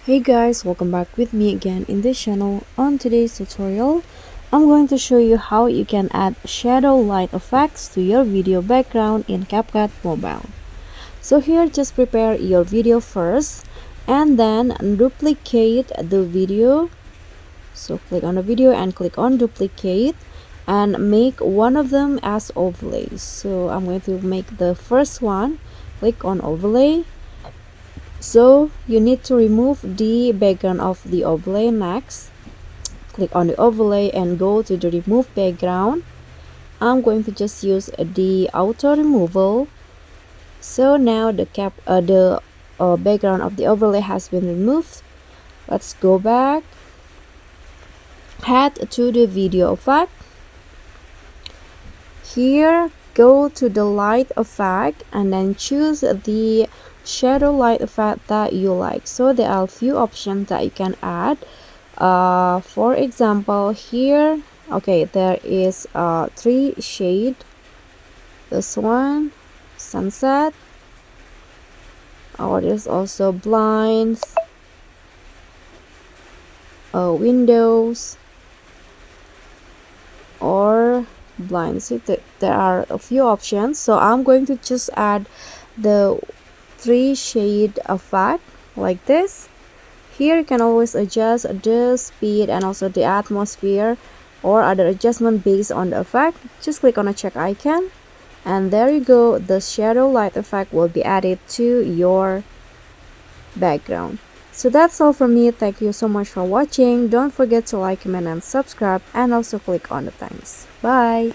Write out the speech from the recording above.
Hey guys, welcome back with me again in this channel. On today's tutorial, I'm going to show you how you can add shadow light effects to your video background in CapCut Mobile. So here, just prepare your video first and then duplicate the video. So click on the video and click on duplicate and make one of them as overlays. So I'm going to make the first one. Click on overlay. So you need to remove the background of the overlay. Next, click on the overlay and go to the remove background. I'm going to just use the auto removal. So now the background of the overlay has been removed. Let's go back, head to the video effect. Here, go to the light effect and then choose the shadow light effect that you like. So there are a few options that you can add. For example, here, okay, there is 3 shade. This one, sunset, or there's also blinds, windows, or blinds. So there are a few options. So I'm going to just add the 3 shade effect like this. Here you can always adjust the speed and also the atmosphere or other adjustment based on the effect. Just click on the check icon and there you go, the shadow light effect will be added to your background. So that's all from me. Thank you so much for watching. Don't forget to like, comment and subscribe and also click on the thanks. Bye.